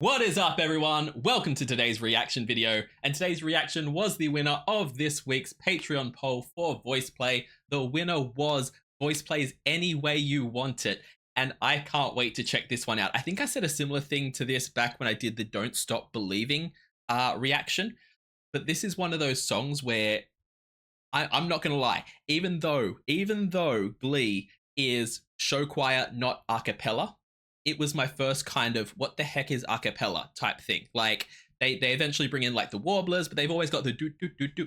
What is up, everyone? Welcome to today's reaction video, and today's reaction was the winner of this week's Patreon poll for Voiceplay. The winner was Voiceplay's Any Way You Want It, and I can't wait to check this one out. I think I said a similar thing to this back when I did the Don't Stop Believing reaction, but this is one of those songs where I'm not gonna lie, even though Glee is show choir, not a cappella, it was my first kind of what the heck is a cappella type thing. Like they eventually bring in like the warblers, but they've always got the do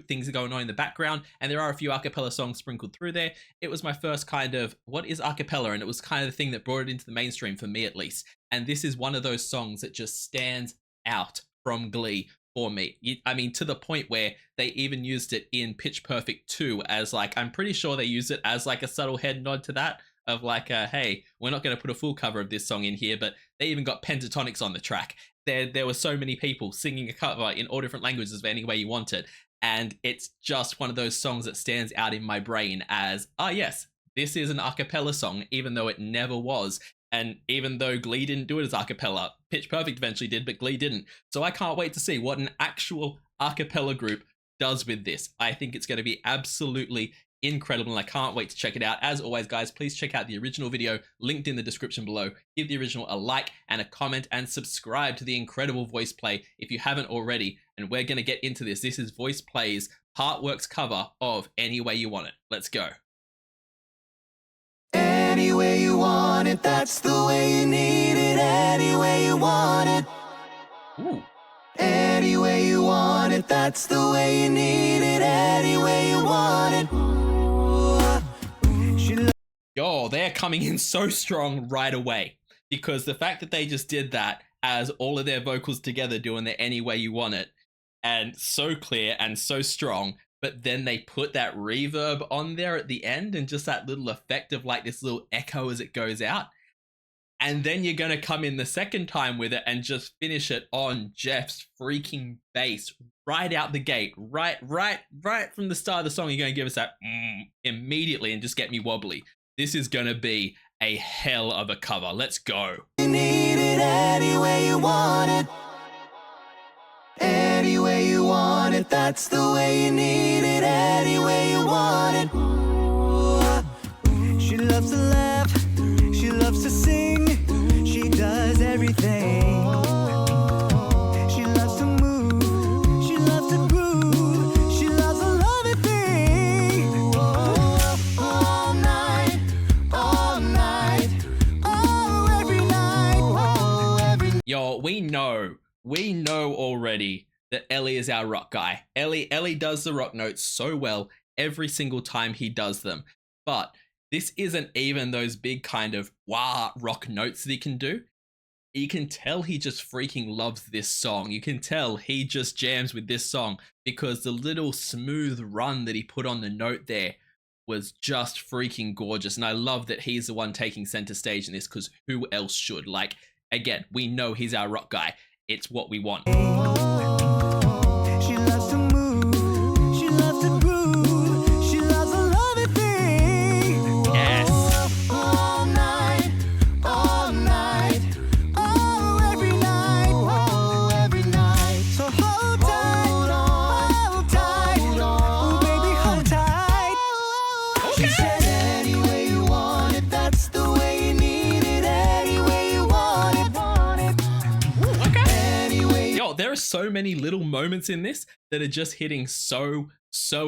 things going on in the background, and there are a few a cappella songs sprinkled through there. It was my first kind of what is a cappella, and it was kind of the thing that brought it into the mainstream for me at least. And this is one of those songs that just stands out from Glee for me. I mean, to the point where they even used it in Pitch Perfect 2 as like, I'm pretty sure they used it as like a subtle head nod to that, of like, hey, we're not going to put a full cover of this song in here, but they even got pentatonics on the track. There were so many people singing a cover in all different languages of Any Way You Want It, and it's just one of those songs that stands out in my brain as, yes, this is an a cappella song, even though it never was. And even though Glee didn't do it as a cappella, Pitch Perfect eventually did, but Glee didn't. So I can't wait to see what an actual a cappella group does with this. I think it's going to be absolutely incredible, and I can't wait to check it out. As always, guys, please check out the original video linked in the description below. Give the original a like and a comment, and subscribe to the incredible Voiceplay if you haven't already. And we're going to get into this. This is Voiceplay's Partworks cover of Any Way You Want It. Let's go. Any way you want it, that's the way you need it. Any way you want it. Ooh. Any way you want it, that's the way you need it. Any way you want it. Yo, they're coming in so strong right away, because the fact that they just did that as all of their vocals together doing the Any Way You Want It, and so clear and so strong, but then they put that reverb on there at the end and just that little effect of like this little echo as it goes out. And then you're going to come in the second time with it and just finish it on Geoff's freaking bass right out the gate, right from the start of the song. You're going to give us that immediately and just get me wobbly. This is going to be a hell of a cover. Let's go. You need it any way you want it. Any way you want it, that's the way you need it. Any way you want it. She loves to laugh, she loves to sing, she does everything. She loves to move, she loves to groove, she loves to love everything. All night, oh, every night, oh, every night. Yo, we know already that Ellie is our rock guy. Ellie does the rock notes so well every single time he does them. But this isn't even those big kind of wah rock notes that he can do. You can tell he just freaking loves this song. You can tell he just jams with this song, because the little smooth run that he put on the note there was just freaking gorgeous. And I love that he's the one taking center stage in this, because who else should? Like, again, we know he's our rock guy. It's what we want. She loves to move, she loves to groove, she loves to love everything. Yes. All night, oh, every night, oh, every night. So hold tight, oh, baby, hold tight. She said, any way you want it, that's the way you need it. Any way you want it. Yo, there are so many little moments in this that are just hitting so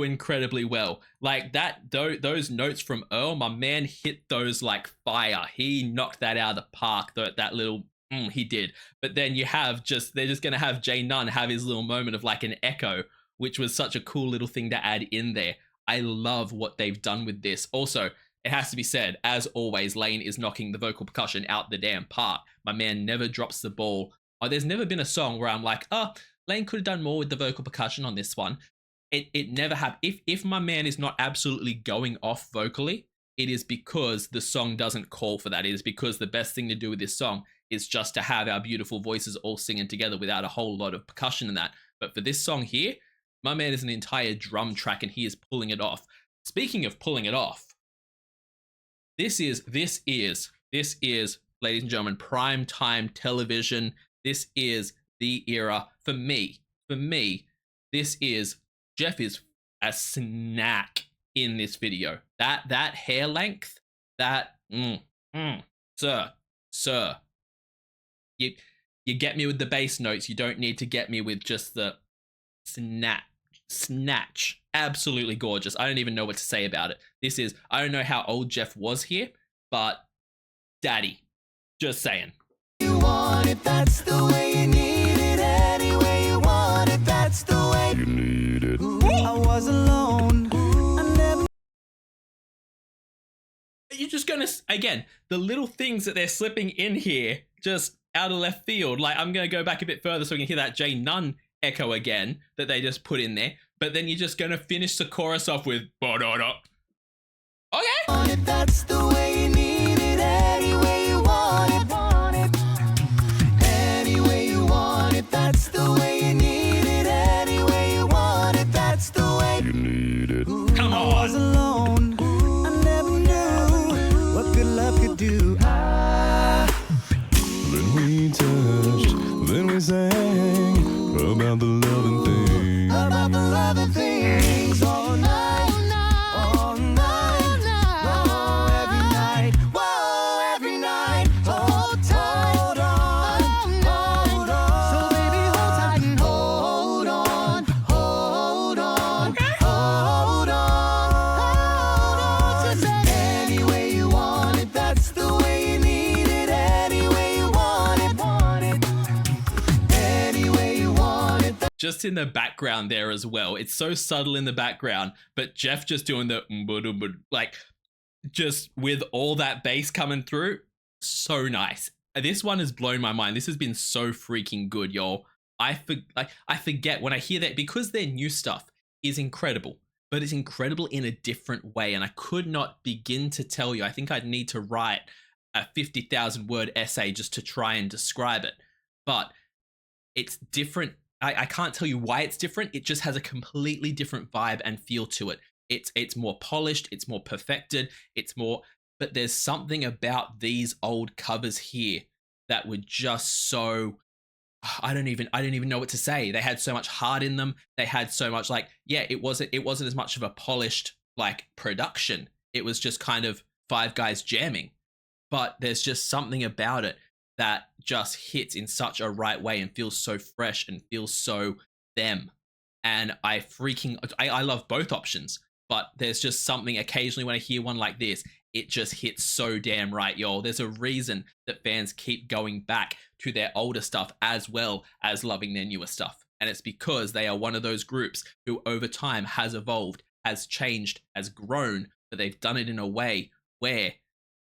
incredibly well. Like those notes from Earl, my man hit those like fire. He knocked that out of the park. That little he did. But then you have they're just gonna have Jay Nunn have his little moment of like an echo, which was such a cool little thing to add in there. I love what they've done with this. Also, it has to be said, as always, Lane is knocking the vocal percussion out the damn park. My man never drops the ball. There's never been a song where I'm like, Lane could have done more with the vocal percussion on this one. It never happened. If my man is not absolutely going off vocally, it is because the song doesn't call for that. It is because the best thing to do with this song is just to have our beautiful voices all singing together without a whole lot of percussion in that. But for this song here, my man is an entire drum track and he is pulling it off. Speaking of pulling it off, this is, ladies and gentlemen, prime time television This is the era for me. For me, this is Geoff is a snack in this video. That hair length, that sir, you get me with the bass notes. You don't need to get me with just the snatch. Absolutely gorgeous. I don't even know what to say about it. This is, I don't know how old Geoff was here, but daddy, just saying. You want it, that's the way you need it. Any way you want it, that's the way you need it. I was alone. I never. You're just gonna, again, the little things that they're slipping in here, just out of left field. Like, I'm gonna go back a bit further so we can hear that J Nunn echo again that they just put in there. But then you're just gonna finish the chorus off with ba-da-da. Okay. That's the way you need it. Any way you want it. Any way you want it. That's the way you need it. Any way you want it. That's the way you need it. Come on. I was alone. I never knew what good love could do. Then we touched, then we sang about the loving things. About the loving things all night, all night, oh, every night, hold tight, hold on, so baby hold tight and hold on, just any way you want it, that's the way you need it, any way you want it, any way you want it. Just in the background there as well. It's so subtle in the background, but Geoff just doing the like, just with all that bass coming through, so nice. This one has blown my mind. This has been so freaking good, y'all. I forget when I hear that, because their new stuff is incredible, but it's incredible in a different way, and I could not begin to tell you. I think I'd need to write a 50,000 word essay just to try and describe it, but it's different. I can't tell you why it's different. It just has a completely different vibe and feel to it. It's more polished, it's more perfected, it's more, but there's something about these old covers here that were just so, I don't even know what to say. They had so much heart in them. They had so much, like, yeah, it wasn't as much of a polished like production. It was just kind of five guys jamming, but there's just something about it that just hits in such a right way and feels so fresh and feels so them. And I love both options, but there's just something occasionally when I hear one like this, it just hits so damn right, y'all. There's a reason that fans keep going back to their older stuff as well as loving their newer stuff. And it's because they are one of those groups who over time has evolved, has changed, has grown, but they've done it in a way where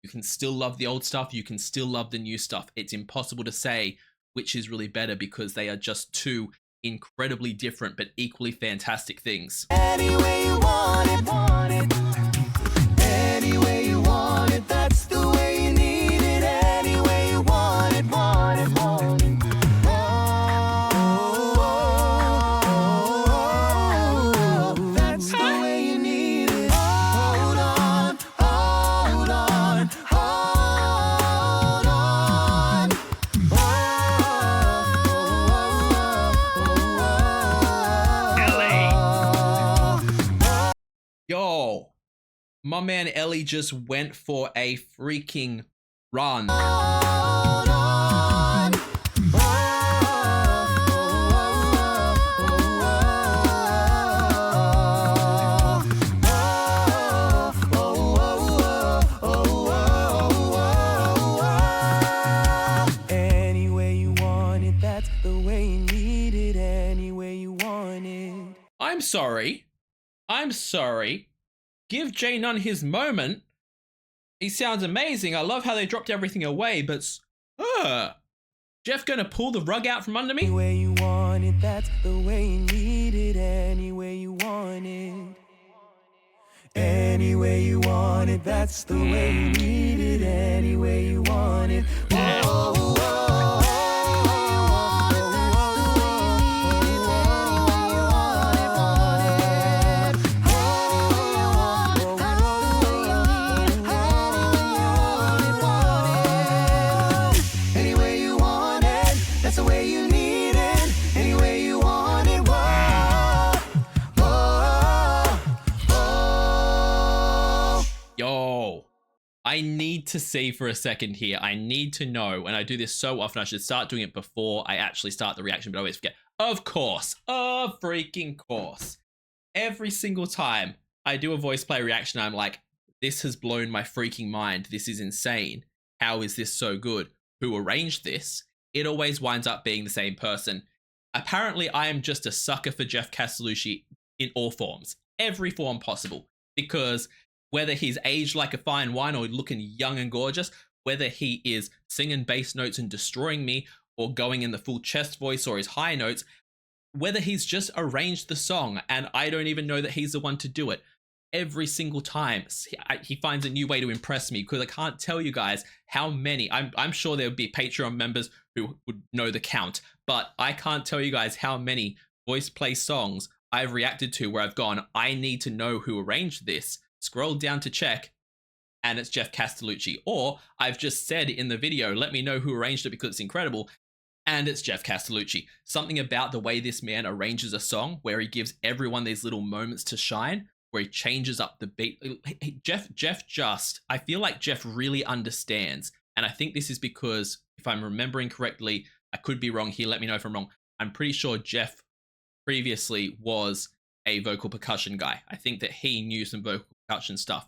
you can still love the old stuff, you can still love the new stuff. It's impossible to say which is really better because they are just two incredibly different but equally fantastic things. Any way you want it, any way you want it, that's the way you need it, any way you want it, that's the way you need it, hold on, Yo, my man Ellie just went for a freaking run. Any way you want it, that's the way you need it, any way you want it. I'm sorry. Give J Nunn his moment. He sounds amazing. I love how they dropped everything away, but Geoff gonna pull the rug out from under me? Any way you want it, that's the way you need it, any way you want it. Any way you want it, that's the way you need it, any way you want it. That's the way I need to see for a second here. I need to know, and I do this so often, I should start doing it before I actually start the reaction, but I always forget. Of course, of freaking course. Every single time I do a voice play reaction, I'm like, this has blown my freaking mind. This is insane. How is this so good? Who arranged this? It always winds up being the same person. Apparently, I am just a sucker for Geoff Castellucci in all forms, every form possible, because whether he's aged like a fine wine or looking young and gorgeous, whether he is singing bass notes and destroying me or going in the full chest voice or his high notes, whether he's just arranged the song and I don't even know that he's the one to do it, every single time he finds a new way to impress me, because I can't tell you guys how many, I'm sure there would be Patreon members who would know the count, but I can't tell you guys how many voice play songs I've reacted to where I've gone, I need to know who arranged this, scroll down to check, and it's Geoff Castellucci. Or I've just said in the video, let me know who arranged it because it's incredible, and it's Geoff Castellucci. Something about the way this man arranges a song where he gives everyone these little moments to shine, where he changes up the beat. I feel like Geoff really understands. And I think this is because, if I'm remembering correctly, I could be wrong here, let me know if I'm wrong. I'm pretty sure Geoff previously was a vocal percussion guy. I think that he knew some vocal percussion stuff.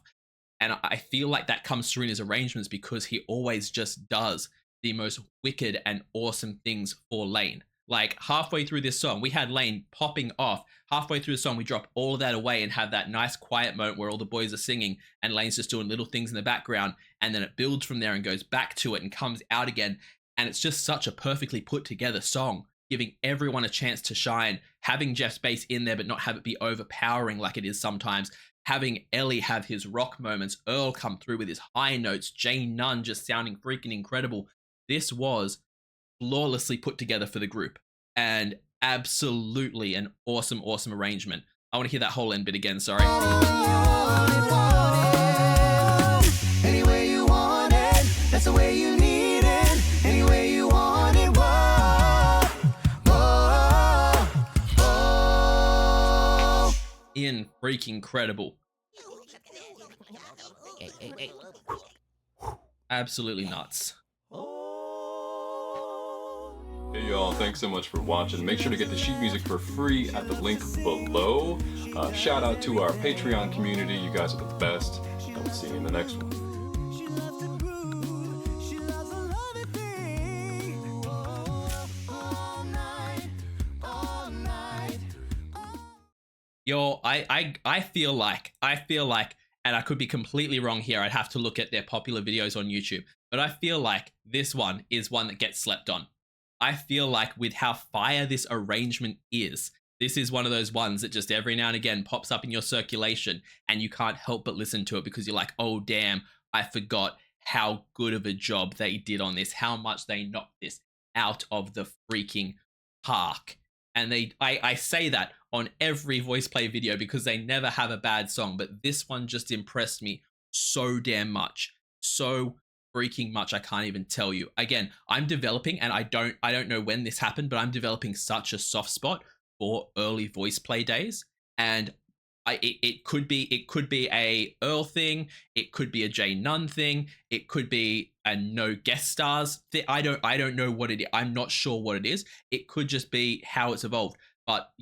And I feel like that comes through in his arrangements because he always just does the most wicked and awesome things for Lane. Like halfway through this song, we had Lane popping off. Halfway through the song, we drop all of that away and have that nice quiet moment where all the boys are singing and Lane's just doing little things in the background. And then it builds from there and goes back to it and comes out again. And it's just such a perfectly put together song, giving everyone a chance to shine, having Geoff's bass in there, but not have it be overpowering like it is sometimes. Having Ellie have his rock moments, Earl come through with his high notes, Jane Nunn just sounding freaking incredible. This was flawlessly put together for the group and absolutely an awesome arrangement. I want to hear that whole end bit again, sorry. Any way you want it, that's the way you need it. Any way you want it, whoa, whoa, whoa. In freaking incredible. Absolutely nuts. Hey y'all, thanks so much for watching. Make sure to get the sheet music for free at the link below. Shout out to our Patreon community. You guys are the best. And we'll see you in the next one. She loves to groove, she loves a loving thing. All night, all night. Yo, I feel like, and I could be completely wrong here, I'd have to look at their popular videos on YouTube, but I feel like this one is one that gets slept on. I feel like with how fire this arrangement is, this is one of those ones that just every now and again pops up in your circulation and you can't help but listen to it because you're like, oh damn, I forgot how good of a job they did on this, how much they knocked this out of the freaking park. And I say that on every voice play video because they never have a bad song, but this one just impressed me so damn much. So freaking much, I can't even tell you. Again, I'm developing, and I don't know when this happened, but I'm developing such a soft spot for early voice play days. And it could be a Earl thing, it could be a Jay Nunn thing, it could be a no guest stars thing. I don't know what it is. I'm not sure what it is. It could just be how it's evolved. But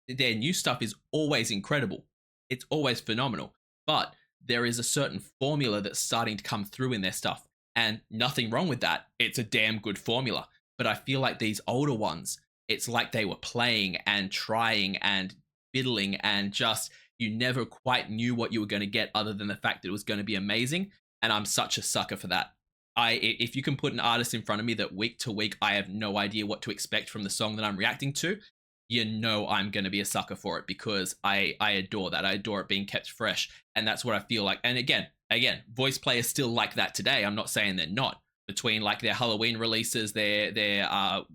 their new stuff is always incredible. It's always phenomenal. But there is a certain formula that's starting to come through in their stuff. And nothing wrong with that. It's a damn good formula. But I feel like these older ones, it's like they were playing and trying and fiddling and just, you never quite knew what you were going to get other than the fact that it was going to be amazing. And I'm such a sucker for that. If you can put an artist in front of me that week to week, I have no idea what to expect from the song that I'm reacting to, you know I'm going to be a sucker for it because I adore that. I adore it being kept fresh. And that's what I feel like. And again, voice play is still like that today. I'm not saying they're not. Between like their Halloween releases, their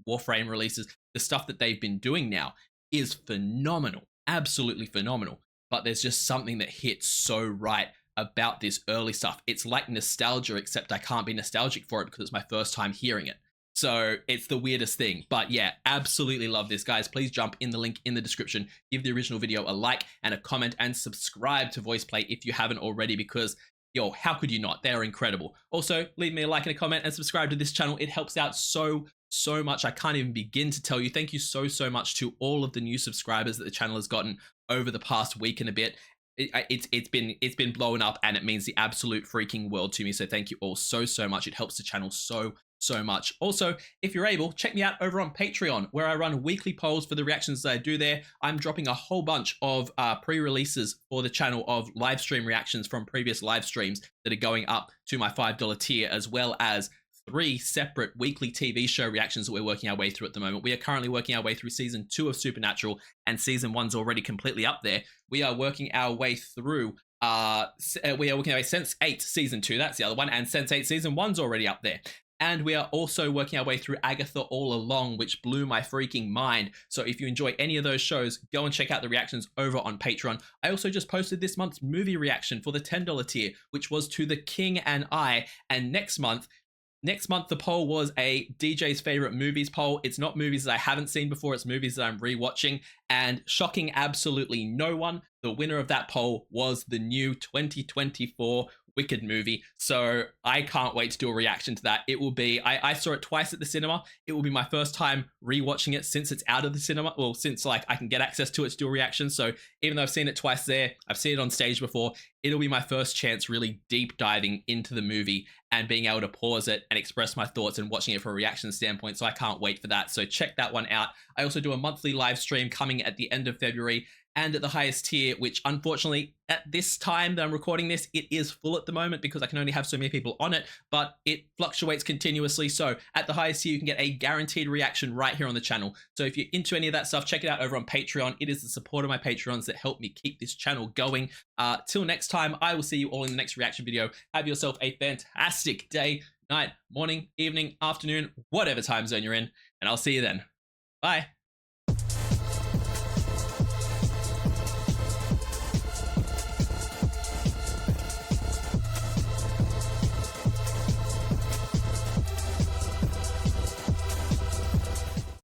Warframe releases, the stuff that they've been doing now is phenomenal, absolutely phenomenal. But there's just something that hits so right about this early stuff. It's like nostalgia, except I can't be nostalgic for it because it's my first time hearing it. So it's the weirdest thing. But yeah, absolutely love this, guys. Please jump in the link in the description, give the original video a like and a comment, and subscribe to Voiceplay if you haven't already, because yo, how could you not? They're incredible. Also, leave me a like and a comment and subscribe to this channel. It helps out so much. I can't even begin to tell you. Thank you so much to all of the new subscribers that the channel has gotten over the past week and a bit. It's been blowing up, and it means the absolute freaking world to me. So thank you all so much. It helps the channel so much. Also, if you're able, check me out over on Patreon, where I run weekly polls for the reactions that I do there. I'm dropping a whole bunch of pre-releases for the channel of live stream reactions from previous live streams that are going up to my $5 tier, as well as 3 separate weekly TV show reactions that we're working our way through at the moment. We are currently working our way through season 2 of Supernatural, and season 1's already completely up there. We are working our way through Sense8 season 2, that's the other one, and Sense8 season 1's already up there. And we are also working our way through Agatha All Along, which blew my freaking mind. So if you enjoy any of those shows, go and check out the reactions over on Patreon. I also just posted this month's movie reaction for the $10 tier, which was to The King and I. And next month, the poll was a DJ's favorite movies poll. It's not movies that I haven't seen before, it's movies that I'm rewatching. And shocking absolutely no one, the winner of that poll was the new 2024 Wicked movie. So I can't wait to do a reaction to that. It will be, I saw it twice at the cinema. It will be my first time rewatching it since it's out of the cinema. Well, since like I can get access to it to do a reaction. So even though I've seen it twice there, I've seen it on stage before, it'll be my first chance really deep diving into the movie and being able to pause it and express my thoughts and watching it from a reaction standpoint. So I can't wait for that. So check that one out. I also do a monthly live stream coming at the end of February, and at the highest tier, which unfortunately at this time that I'm recording this, it is full at the moment because I can only have so many people on it, but it fluctuates continuously. So at the highest tier, you can get a guaranteed reaction right here on the channel. So if you're into any of that stuff, check it out over on Patreon. It is the support of my Patreons that help me keep this channel going. Till next time, I will see you all in the next reaction video. Have yourself a fantastic day, night, morning, evening, afternoon, whatever time zone you're in, and I'll see you then. Bye.